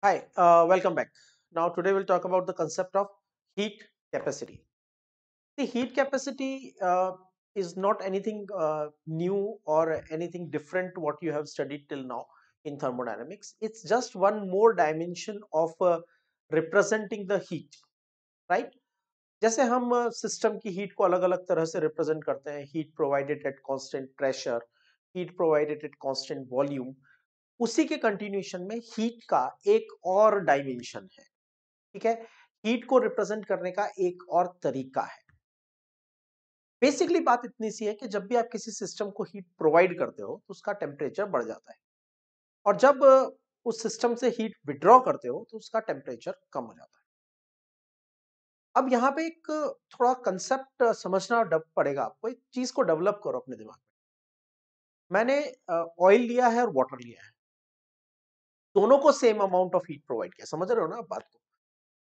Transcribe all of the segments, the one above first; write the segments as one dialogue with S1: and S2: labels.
S1: Hi, welcome back. Now, today we'll talk about the concept of heat capacity. The heat capacity is not anything new or anything different to what you have studied till now in thermodynamics. It's just one more dimension of representing the heat, right? जैसे हम system की heat को अलग अलग तरह से represent करते हैं, heat provided at constant pressure, heat provided at constant volume, उसी के कंटिन्यूएशन में हीट का एक और डायमेंशन है। ठीक है, हीट को रिप्रेजेंट करने का एक और तरीका है। बेसिकली बात इतनी सी है कि जब भी आप किसी सिस्टम को हीट प्रोवाइड करते हो तो उसका टेम्परेचर बढ़ जाता है, और जब उस सिस्टम से हीट विड्रॉ करते हो तो उसका टेम्परेचर कम हो जाता है। अब यहाँ पे एक थोड़ा कंसेप्ट समझना पड़ेगा आपको। एक चीज को डेवलप करो अपने दिमाग में। मैंने ऑयल लिया है और वाटर लिया है, दोनों को same amount of heat provide किया। समझ रहे हो ना आप बात को?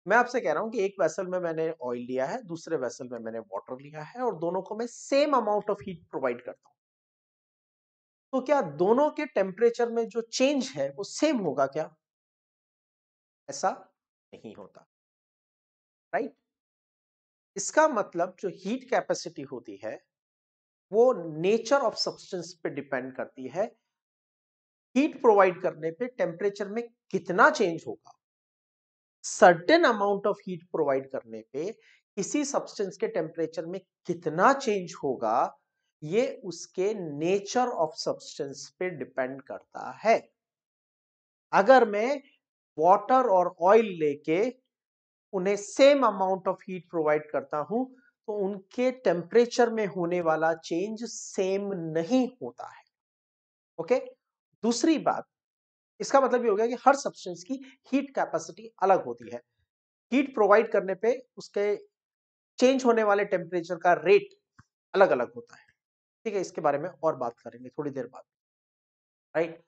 S1: मैं आपसे कह रहा हूं कि एक वेसल में मैंने ऑयल लिया है, दूसरे वेसल में मैंने वाटर लिया है, और दोनों को मैं same amount of heat provide करता हूं। तो क्या दोनों के टेम्परेचर में जो चेंज है वो सेम होगा क्या? ऐसा नहीं होता, राइट? इसका मतलब जो हीट कैपेसिटी होती है वो नेचर ऑफ सब्सटेंस पे डिपेंड करती है। हीट प्रोवाइड करने पे टेम्परेचर में कितना चेंज होगा, certain amount of heat provide करने पे किसी सब्सटेंस के टेम्परेचर में कितना चेंज होगा, ये उसके नेचर ऑफ सब्सटेंस पे डिपेंड करता है। अगर मैं वाटर और ऑयल लेके उन्हें same amount of heat provide करता हूं तो उनके टेम्परेचर में होने वाला चेंज सेम नहीं होता है। ओके, दूसरी बात, इसका मतलब ये हो गया कि हर सब्सटेंस की हीट कैपेसिटी अलग होती है। हीट प्रोवाइड करने पे उसके चेंज होने वाले टेम्परेचर का रेट अलग अलग होता है। ठीक है, इसके बारे में और बात करेंगे थोड़ी देर बाद, राइट?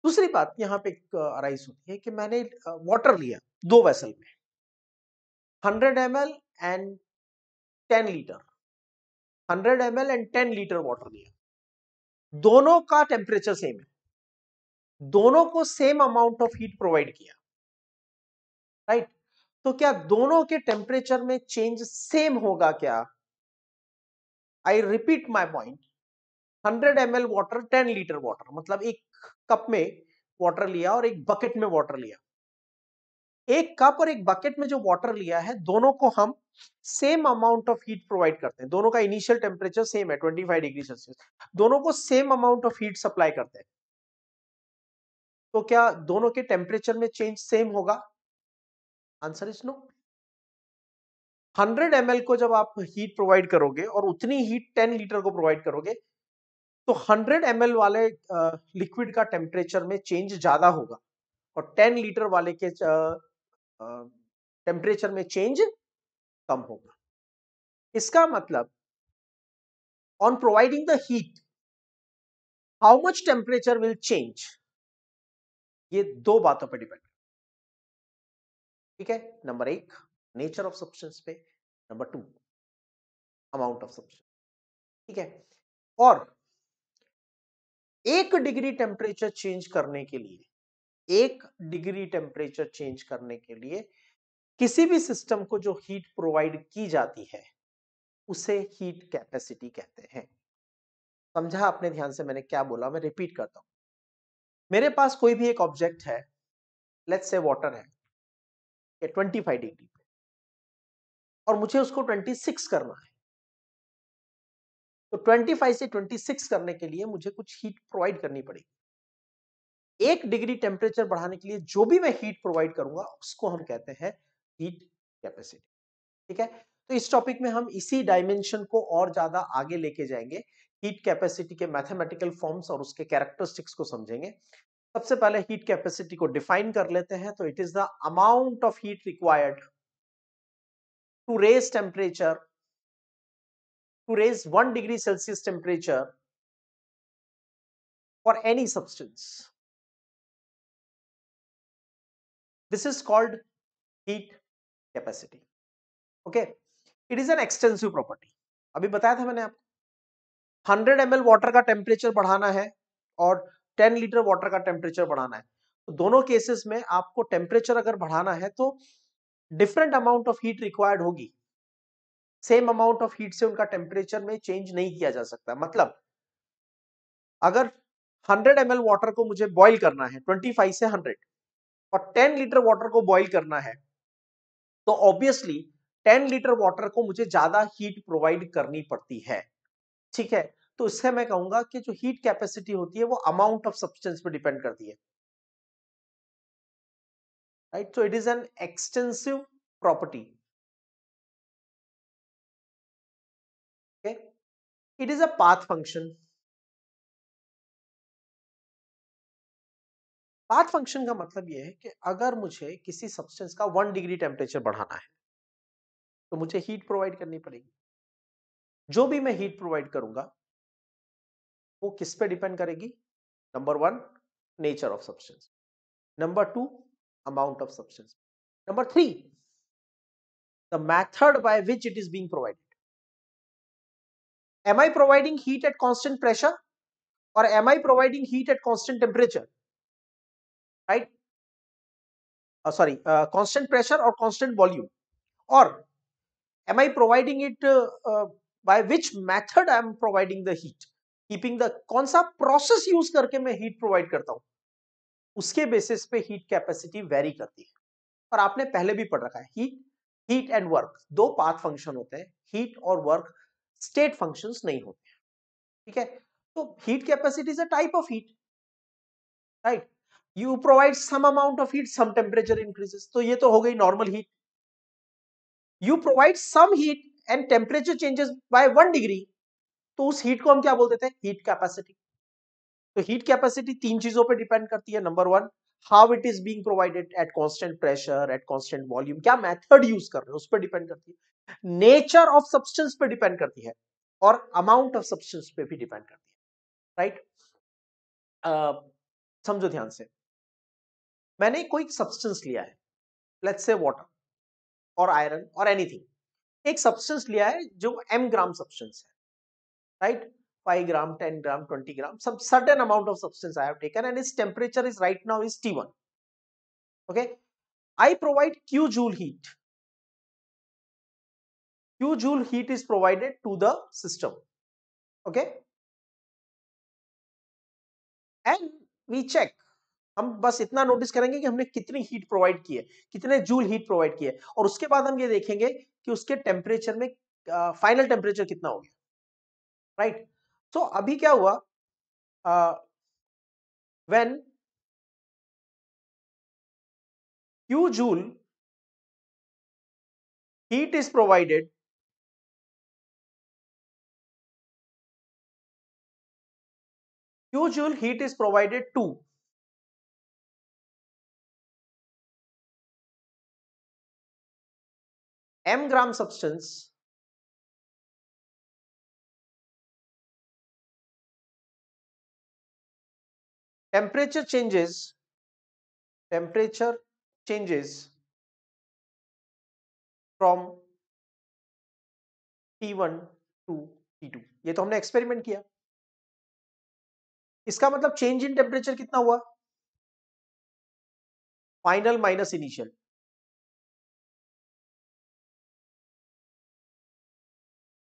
S1: दूसरी बात यहाँ पे अराइज होती है कि मैंने वाटर लिया दो वेसल में, 100 ml and 10 litre, 100 ml and 10 litre water लिया। दोनों का टेम्परेचर सेम है, दोनों को same amount of heat provide किया, राइट? तो क्या दोनों के टेम्परेचर में चेंज सेम होगा क्या? I repeat my point. 100 ml water, 10 litre water, मतलब एक कप में वाटर लिया और एक बकेट में वाटर लिया। एक कप और एक बकेट में जो वाटर लिया है, दोनों को हम same amount of heat provide करते हैं। दोनों का इनिशियल टेम्परेचर सेम है, 25 डिग्री सेल्सियस। दोनों को same amount of heat supply करते हैं। तो क्या दोनों के टेम्परेचर में चेंज सेम होगा? Answer is no. 100 ml को जब आप हीट प्रोवाइड करोगे और उतनी हीट 10 लीटर को प्रोवाइड करोगे, तो 100 ml वाले लिक्विड का टेम्परेचर में चेंज ज्यादा होगा, और 10 लीटर वाले के टेम्परेचर में चेंज कम होगा। इसका मतलब on providing the heat, how much temperature will change, ये दो बातों पर डिपेंड। ठीक है, नंबर एक नेचर ऑफ सब्सटेंस पे, number two amount of substance. ठीक है, और 1 डिग्री टेम्परेचर चेंज करने के लिए, 1 डिग्री टेम्परेचर चेंज करने के लिए किसी भी सिस्टम को जो हीट प्रोवाइड की जाती है उसे हीट कैपेसिटी कहते हैं। समझा आपने ध्यान से मैंने क्या बोला? मैं रिपीट करता हूं। मेरे पास कोई भी एक ऑब्जेक्ट है, लेट्स से वाटर है, 25 डिग्री पे, और मुझे उसको 26 करना है। तो 25 से 26 करने के लिए मुझे कुछ हीट प्रोवाइड करनी पड़ेगी। 1 डिग्री टेम्परेचर बढ़ाने के लिए जो भी मैं हीट प्रोवाइड करूंगा उसको हम कहते हैं हीट कैपेसिटी। ठीक है, तो इस टॉपिक में हम इसी डायमेंशन को और ज्यादा आगे लेके जाएंगे। हीट कैपेसिटी के मैथमेटिकल फॉर्म्स और उसके कैरेक्टरिस्टिक्स को समझेंगे। सबसे पहले हीट कैपेसिटी को डिफाइन कर लेते हैं। तो it is the amount of heat required to raise temperature, to raise 1 degree Celsius temperature for any substance. This is called heat capacity. Okay, it is an extensive property. अभी बताया था मैंने आपको, 100 ml वाटर का temperature बढ़ाना है और 10 litre water का टेम्परेचर बढ़ाना है, तो दोनों केसेस में आपको टेम्परेचर अगर बढ़ाना है तो different amount of heat required होगी, सेम अमाउंट ऑफ हीट से उनका टेम्परेचर में चेंज नहीं किया जा सकता। मतलब अगर 100 ml वाटर को मुझे बॉईल करना है 25 से 100 और 10 लीटर वाटर को बॉईल करना है, तो ऑब्वियसली 10 लीटर वाटर को मुझे ज्यादा हीट प्रोवाइड करनी पड़ती है। ठीक है, तो इससे मैं कहूंगा कि जो हीट कैपेसिटी होती है वो अमाउंट ऑफ सब्सटेंस पे डिपेंड करती है, right. So it is an extensive property. Okay, it is a path function. Path function का मतलब यह है कि अगर मुझे किसी सब्सटेंस का 1 डिग्री टेम्परेचर बढ़ाना है तो मुझे हीट प्रोवाइड करनी पड़ेगी। जो भी मैं हीट प्रोवाइड करूंगा वो किस पे डिपेंड करेगी? Number one, nature of substance. Number two, amount of substance. Number three, the method by which it is being provided. Am I providing heat at constant pressure और am I providing heat at constant temperature, right? Sorry, constant pressure और constant volume. और am I providing it by which method I am providing the heat, keeping the, कौन सा process use करके मैं heat provide करता हूं, उसके basis पे हीट कैपेसिटी वेरी करती है। और आपने पहले भी पढ़ रखा है, हीट एंड वर्क दो पाथ फंक्शन होते हैं, हीट और वर्क स्टेट फंक्शंस नहीं होते हैं। ठीक है, तो heat capacity is a type of heat, right. You provide some amount of heat, some temperature increases, तो ये तो हो गई normal heat. You provide some heat and temperature changes by 1 degree, तो उस हीट को हम क्या बोल देते हैं? Heat capacity. तो हीट कैपेसिटी तीन चीजों पे डिपेंड करती है। Number one, how it is being provided at constant pressure, at constant volume, क्या मेथड यूज कर रहे हो उस पर डिपेंड करती है। नेचर ऑफ सब्सटेंस पे डिपेंड करती है और अमाउंट ऑफ सब्सटेंस पे भी डिपेंड करती है, राइट। समझो ध्यान से, मैंने कोई सब्सटेंस लिया है, लेट्स से वाटर और आयरन और एनीथिंग, एक सब्सटेंस लिया है जो एम ग्राम सब्सटेंस है, right? 5 gram, 10 gram, 20 gram, some certain amount of substance I have taken and its temperature is right now is T1. Okay, I provide Q joule heat. Q joule heat is provided to the system. Okay, and we check. हम बस इतना notice करेंगे कि हमने कितनी heat provide की है, कितने जूल हीट प्रोवाइड किए, और उसके बाद हम ये देखेंगे कि उसके टेम्परेचर में फाइनल टेम्परेचर कितना हो गया, राइट। तो अभी क्या हुआ, when Q joule heat is provided, Q joule heat is provided to m gram substance, temperature changes, temperature changes from T1 to T2। ये तो हमने एक्सपेरिमेंट किया। इसका मतलब चेंज इन टेम्परेचर कितना हुआ? Final minus initial.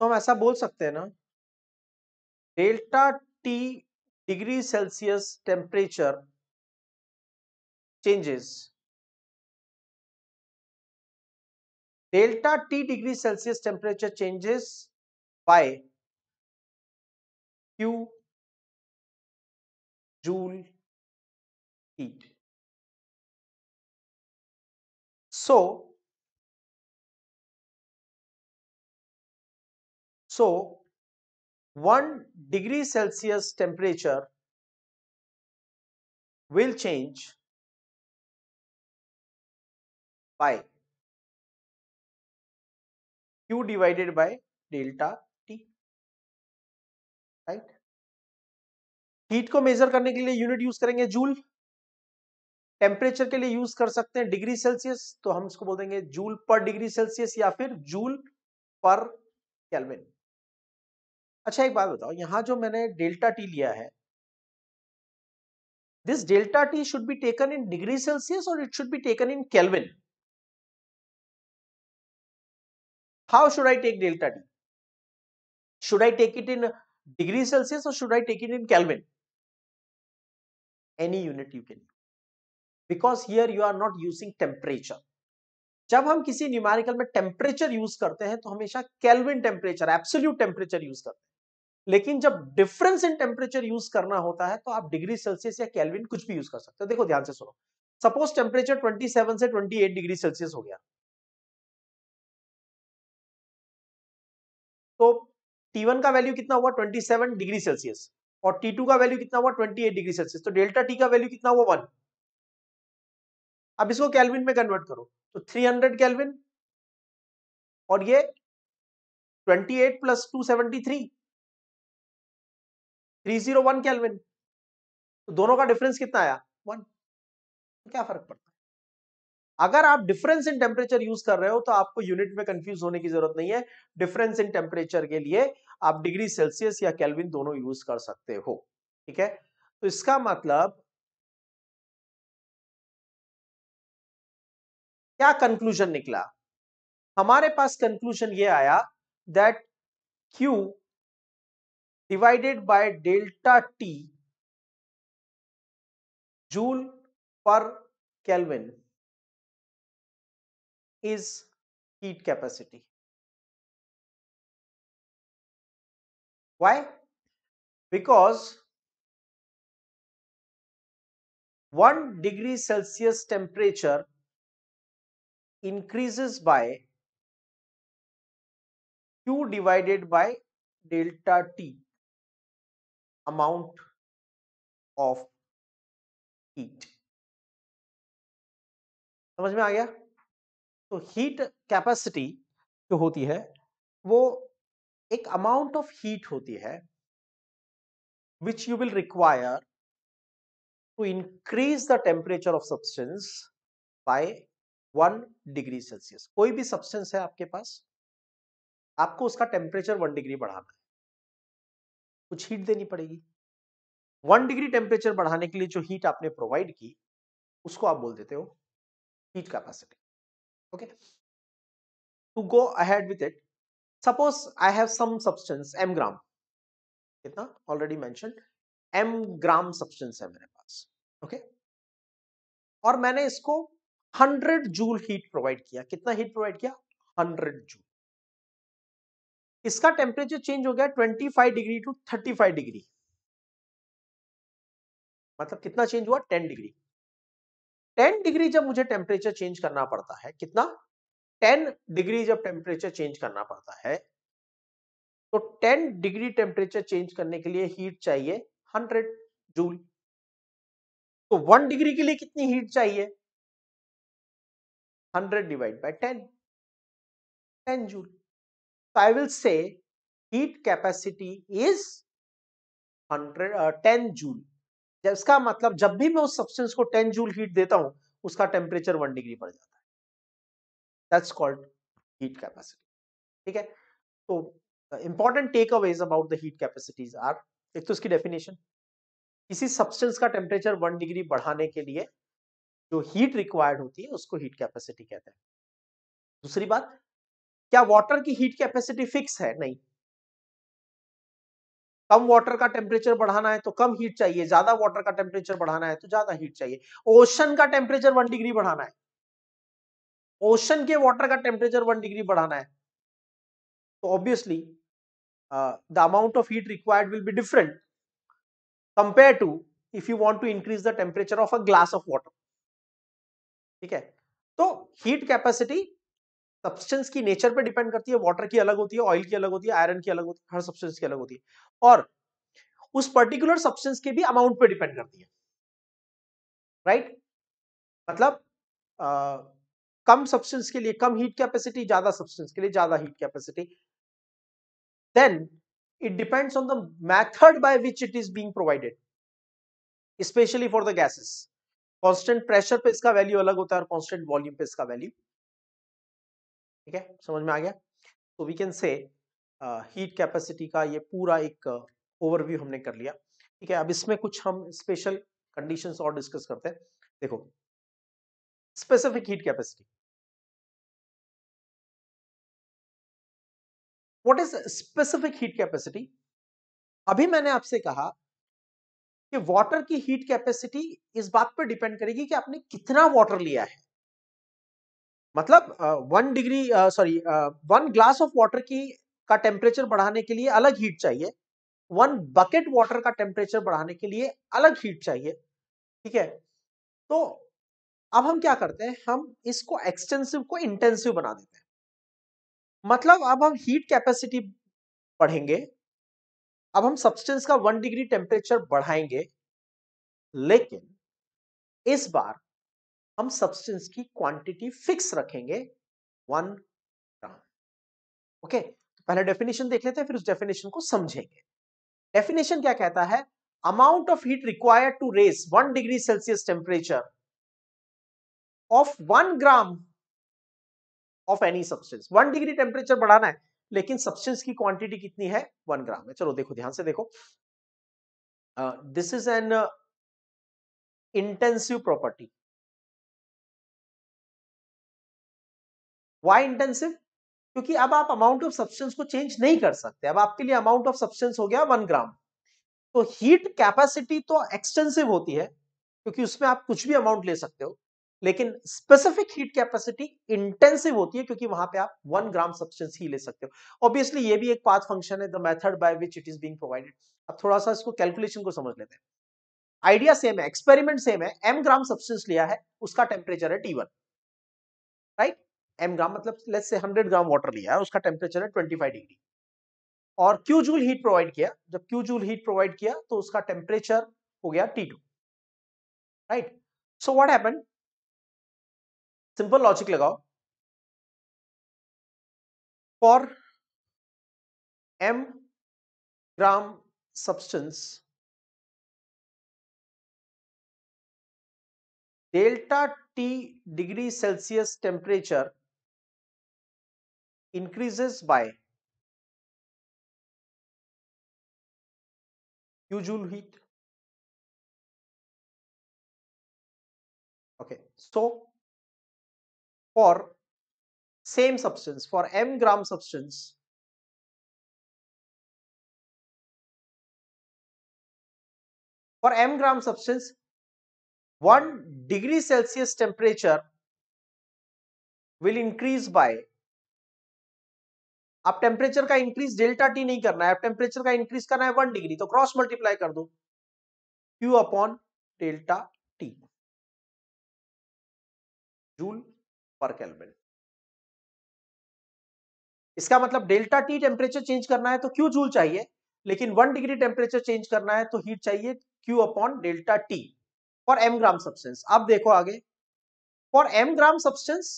S1: तो हम ऐसा बोल सकते हैं ना, delta T degree Celsius temperature changes, delta T degree Celsius temperature changes bye Q joule heat। So so 1 degree Celsius temperature will change by Q divided by delta T, right. Heat को major करने के लिए unit use करेंगे joule, temperature के लिए use कर सकते हैं डिग्री सेल्सियस, तो हम इसको बोल देंगे जूल पर डिग्री सेल्सियस या फिर जूल पर केल्विन। अच्छा एक बात बताओ, यहां जो मैंने डेल्टा टी लिया है, This delta T should be taken in degree Celsius or it should be taken in Kelvin? How should I take delta T? Should I take it in degree Celsius or should I take it in Kelvin? Any unit you can use. Because here you are not using temperature. जब हम किसी numerical में temperature use करते हैं तो हमेशा kelvin temperature, absolute temperature use करते हैं। लेकिन जब डिफरेंस इन टेम्परेचर यूज करना होता है तो आप डिग्री सेल्सियस या केल्विन कुछ भी यूज कर सकते हो। देखो ध्यान से सुनो, सपोज टेम्परेचर 27 से 28 डिग्री सेल्सियस हो गया, तो T1 का वैल्यू कितना हुआ 27 डिग्री सेल्सियस और T2 का वैल्यू कितना हुआ 28 डिग्री सेल्सियस, तो डेल्टा टी का वैल्यू कितना हुआ 1। अब इसको केल्विन में कन्वर्ट करो तो 300 केल्विन और ये 28 प्लस 273 301 केल्विन, तो दोनों का डिफरेंस कितना आया 1। तो क्या फर्क पड़ता है? अगर आप डिफरेंस इन टेम्परेचर यूज कर रहे हो तो आपको यूनिट में कंफ्यूज होने की जरूरत नहीं है। डिफरेंस इन टेम्परेचर के लिए आप डिग्री सेल्सियस या केल्विन दोनों यूज कर सकते हो। ठीक है, तो इसका मतलब क्या कंक्लूजन निकला? हमारे पास कंक्लूजन ये आया that Q divided by delta T joule पर kelvin is heat capacity. Why? Because 1 degree Celsius temperature increases by Q divided by delta T amount of heat. समझ में आ गया? तो हीट कैपेसिटी जो होती है वो एक अमाउंट ऑफ हीट होती है which you will require to increase the temperature of substance by 1 degree Celsius. कोई भी सब्सटेंस है आपके पास, आपको उसका टेम्परेचर 1 डिग्री बढ़ाना है, कुछ हीट देनी पड़ेगी। 1 डिग्री टेम्परेचर बढ़ाने के लिए जो हीट आपने प्रोवाइड की उसको आप बोल देते हो heat capacity. Okay, to go ahead with it, suppose I have some substance m gram, कितना already mentioned, m gram substance है मेरे पास। ओके, और मैंने इसको 100 जूल हीट प्रोवाइड किया। कितना हीट प्रोवाइड किया? 100 जूल। इसका टेम्परेचर चेंज हो गया 25 डिग्री टू 35 डिग्री, मतलब कितना चेंज हुआ 10 डिग्री। 10 डिग्री जब मुझे टेम्परेचर चेंज करना पड़ता है, कितना 10 डिग्री जब टेम्परेचर चेंज करना पड़ता है तो 10 डिग्री टेम्परेचर चेंज करने के लिए हीट चाहिए 100 जूल। तो 1 डिग्री के लिए कितनी हीट चाहिए? 100 divide by 10, 10 joule. So I will say heat capacity is 10 joule. इसका मतलब जब भी मैं उस सब्सटेंस को 10 जूल हीट देता हूं उसका टेम्परेचर 1 डिग्री बढ़ जाता है। That's called heat capacity. ठीक है, तो important takeaways about the heat capacities are, एक तो इसकी डेफिनेशन, किसी सब्सटेंस का टेम्परेचर 1 डिग्री बढ़ाने के लिए जो हीट रिक्वायर्ड होती है उसको हीट कैपेसिटी कहते हैं। दूसरी बात, क्या वाटर की हीट कैपेसिटी फिक्स है? नहीं। कम वाटर का टेम्परेचर बढ़ाना है तो कम हीट चाहिए, ज्यादा वाटर का टेम्परेचर बढ़ाना है तो ज्यादा हीट चाहिए। ओशन का टेम्परेचर 1 डिग्री बढ़ाना है, ओशन के वाटर का टेम्परेचर 1 डिग्री बढ़ाना है, तो obviously the amount of heat required will be different compare to if you want to increase the temperature of a glass of water. ठीक है, तो हीट कैपेसिटी सब्सटेंस की नेचर पे डिपेंड करती है। वाटर की अलग होती है, ऑयल की अलग होती है, आयरन की अलग होती है, हर सब्सटेंस की अलग होती है, और उस पर्टिकुलर सब्सटेंस के भी अमाउंट पे डिपेंड करती है। राइट, मतलब कम सब्सटेंस के लिए कम हीट कैपेसिटी, ज्यादा सब्सटेंस के लिए ज्यादा heat capacity. Then it depends on the method by which it is being provided, specially for the gases. Constant pressure पे इसका वैल्यू अलग होता है और कांस्टेंट वॉल्यूम पे इसका वैल्यू। ठीक है, समझ में आ गया? तो we can say heat capacity का ये पूरा एक ओवरव्यू हमने कर लिया। ठीक है, अब इसमें कुछ हम स्पेशल कंडीशंस और डिस्कस करते हैं। देखो, specific heat capacity, what is specific heat capacity? अभी मैंने आपसे कहा कि वाटर की हीट कैपेसिटी इस बात पर डिपेंड करेगी कि आपने कितना वाटर लिया है। मतलब 1 degree sorry 1 glass of water की का टेम्परेचर बढ़ाने के लिए अलग हीट चाहिए, 1 बकेट वाटर का टेम्परेचर बढ़ाने के लिए अलग हीट चाहिए। ठीक है, तो अब हम क्या करते हैं, हम इसको एक्सटेंसिव को इंटेंसिव बना देते हैं। मतलब अब हम हीट कैपेसिटी बढ़ेंगे, अब हम सब्सटेंस का 1 डिग्री टेम्परेचर बढ़ाएंगे, लेकिन इस बार हम सब्सटेंस की क्वांटिटी फिक्स रखेंगे, 1 ग्राम। ओके, तो पहले डेफिनेशन देख लेते हैं, फिर उस डेफिनेशन को समझेंगे। डेफिनेशन क्या कहता है? Amount of heat required to raise 1 degree Celsius temperature of 1 gram of any substance. 1 degree temperature बढ़ाना है, लेकिन सब्सटेंस की क्वांटिटी कितनी है? 1 ग्राम है। चलो देखो, ध्यान से देखो, this is an intensive property. Why intensive? क्योंकि अब आप अमाउंट ऑफ सब्सटेंस को चेंज नहीं कर सकते। अब आपके लिए अमाउंट ऑफ सब्सटेंस हो गया 1 ग्राम। तो हीट कैपेसिटी तो एक्सटेंसिव होती है, क्योंकि उसमें आप कुछ भी अमाउंट ले सकते हो, लेकिन स्पेसिफिक हीट कैपेसिटी इंटेंसिव होती है, क्योंकि वहां पे आप 1 ग्राम सब्सटेंस ही ले सकते हो। ऑब्वियसली ये भी एक पाथ फंक्शन है, the method by which it is being provided. अब थोड़ा सा इसको कैलकुलेशन को समझ लेते हैं। आइडिया सेम है, एक्सपेरिमेंट सेम है। एम ग्राम सब्सटेंस लिया है, उसका टेम्परेचर है T1, राइट? एम ग्राम मतलब लेट्स से 100 ग्राम वाटर लिया है, उसका टेम्परेचर है 25 डिग्री, और क्यू जूल हीट प्रोवाइड किया। जब क्यू जूल हीट प्रोवाइड किया तो उसका टेम्परेचर हो गया T2, राइट? So what happened? Simple logic लगाओ, for m gram substance, delta T degree Celsius temperature increases by Q joule heat. Okay, so for same substance, for m gram substance, for m gram substance, 1 degree Celsius temperature will increase by, आप temperature का increase delta T नहीं करना है, आप temperature का increase करना है 1 degree, तो क्रॉस मल्टीप्लाई कर दो, Q upon delta T, joule पर केल्विन। इसका मतलब डेल्टा टी टेम्परेचर चेंज करना है तो क्यू जूल चाहिए, लेकिन 1 डिग्री टेम्परेचर चेंज करना है तो हीट चाहिए Q upon delta T for M gram substance. अब देखो आगे, for M gram substance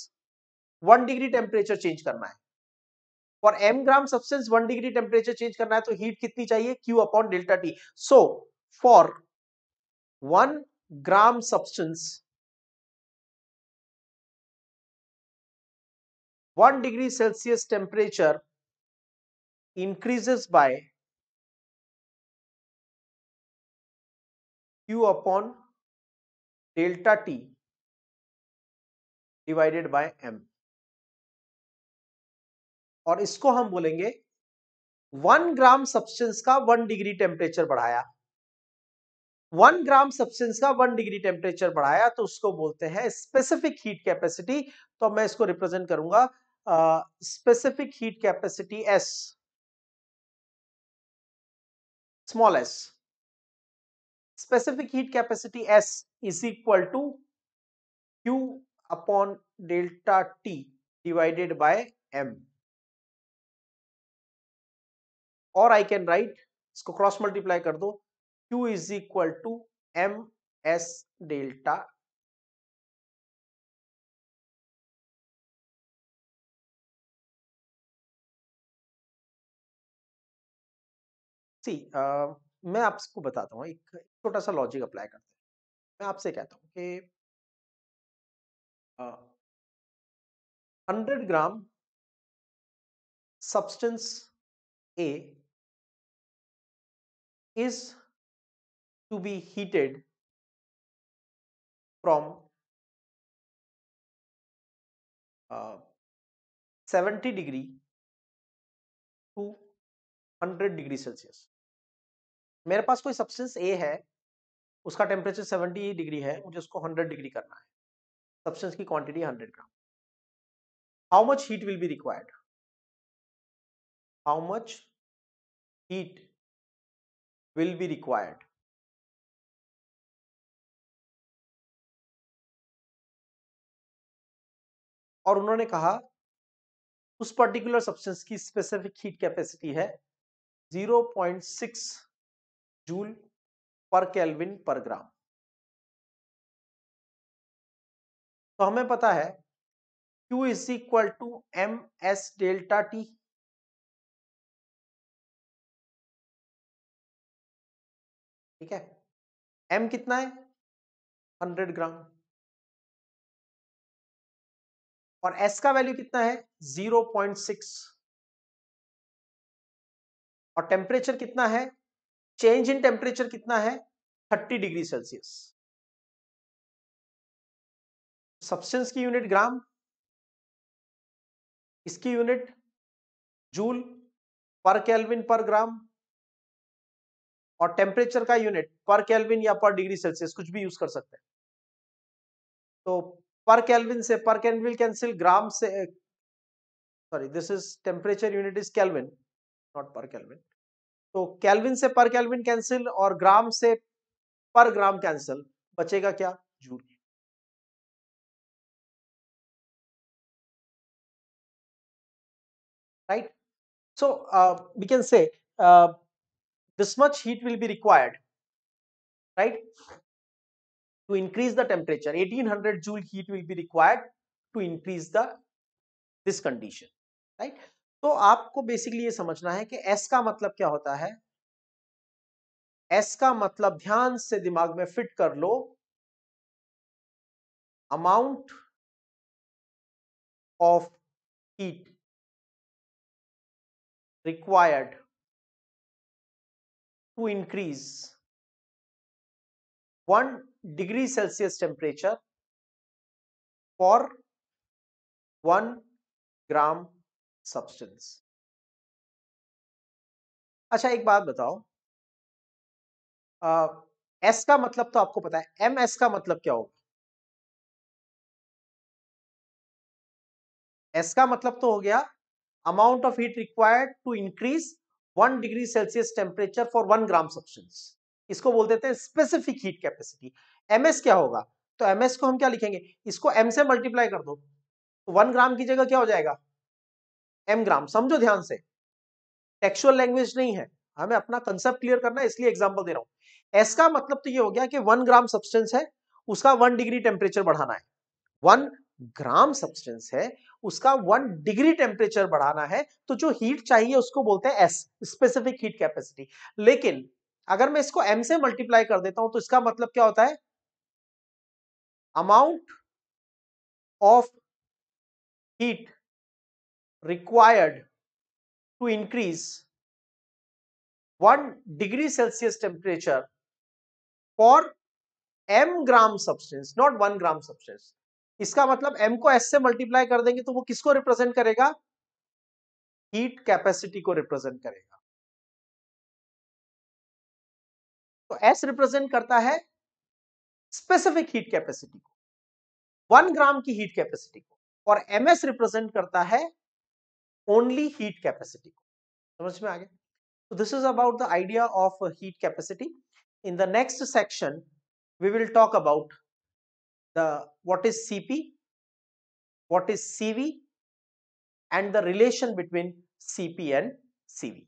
S1: 1 degree temperature change करना है, for M gram substance 1 degree temperature change करना है तो हीट कितनी चाहिए? Q upon delta T. So for 1 gram substance 1 degree Celsius temperature increases by Q upon delta T divided by M, और इसको हम बोलेंगे 1 ग्राम सब्सटेंस का 1 डिग्री टेम्परेचर बढ़ाया। 1 ग्राम सब्सटेंस का 1 डिग्री टेम्परेचर बढ़ाया तो उसको बोलते हैं स्पेसिफिक हीट कैपेसिटी। तो मैं इसको रिप्रेजेंट करूंगा specific heat capacity S, small s। Specific heat capacity S is equal to Q upon delta T divided by M, और आई कैन राइट, इसको क्रॉस मल्टीप्लाई कर दो, Q is equal to M S delta. See मैं आपको बताता हूँ, एक छोटा सा लॉजिक अप्लाई करते हैं। मैं आपसे कहता हूँ कि 100 gram substance A is to be heated from 70 degree to 100 degree Celsius. मेरे पास कोई सब्सटेंस ए है, उसका टेम्परेचर 70 डिग्री है, मुझे उसको 100 डिग्री करना है, सब्सटेंस की quantity 100 gram. How much heat will be required? How much heat will be required? और उन्होंने कहा उस पर्टिकुलर सब्सटेंस की स्पेसिफिक हीट कैपेसिटी है 0.6 जूल पर केल्विन पर ग्राम। तो हमें पता है Q is equal to M S delta T. ठीक है, m कितना है? 100 ग्राम। और s का वैल्यू कितना है? 0.6। और टेम्परेचर कितना है? चेंज इन टेम्परेचर कितना है? 30 डिग्री सेल्सियस। सब्सटेंस की यूनिट ग्राम, इसकी यूनिट जूल पर केल्विन पर ग्राम, और टेम्परेचर का यूनिट पर केल्विन या पर डिग्री सेल्सियस, कुछ भी यूज कर सकते हैं। तो पर केल्विन से पर केल्विन कैंसिल, ग्राम से, sorry this is temperature unit is kelvin not पर केल्विन। तो केल्विन से पर केल्विन कैंसिल और ग्राम से पर ग्राम कैंसिल, बचेगा क्या? Joule. Right, so we can say this much heat will be required, right, to increase the temperature. 1800 joule heat will be required to increase the this condition, right? तो आपको basically ये समझना है कि S का मतलब क्या होता है। S का मतलब ध्यान से दिमाग में फिट कर लो, amount of heat required to increase 1 degree Celsius temperature for 1 gram substance। अच्छा एक बात बताओ, एस का मतलब तो आपको पता है, एम एस का मतलब क्या होगा? एस का मतलब तो हो गया amount of heat required to increase 1 degree Celsius temperature for 1 gram substance. इसको बोल देते हैं स्पेसिफिक हीट कैपेसिटी। एमएस क्या होगा? तो एमएस को हम क्या लिखेंगे? इसको एम से मल्टीप्लाई कर दो, तो 1 ग्राम की जगह क्या हो जाएगा? एम ग्राम। समझो ध्यान से, टेक्सचुअल लैंग्वेज नहीं है, हमें अपना कंसेप्ट क्लियर करना है, इसलिए एग्जांपल दे रहा हूं। एस का मतलब तो ये हो गया कि 1 ग्राम सब्सटेंस है, उसका 1 डिग्री टेम्परेचर बढ़ाना है। 1 ग्राम सब्सटेंस है, उसका 1 डिग्री टेम्परेचर बढ़ाना है, तो जो हीट चाहिए उसको बोलते हैं एस, स्पेसिफिक हीट कैपेसिटी। लेकिन अगर मैं इसको एम से मल्टीप्लाई कर देता हूं तो इसका मतलब क्या होता है? Amount of heat required to increase 1 degree Celsius temperature for m gram substance, not 1 gram substance. इसका मतलब m को s से मल्टीप्लाई कर देंगे तो वो किसको रिप्रेजेंट करेगा? हीट कैपेसिटी को रिप्रेजेंट करेगा। तो s रिप्रेजेंट करता है स्पेसिफिक हीट कैपेसिटी को, 1 ग्राम की हीट कैपेसिटी को, और ms रिप्रेजेंट करता है ओनली हीट कैपेसिटी को। समझ में आ गया? So this is about the idea of heat capacity. In the next section, we will talk about the what is CP, what is CV, and the relation between CP and CV.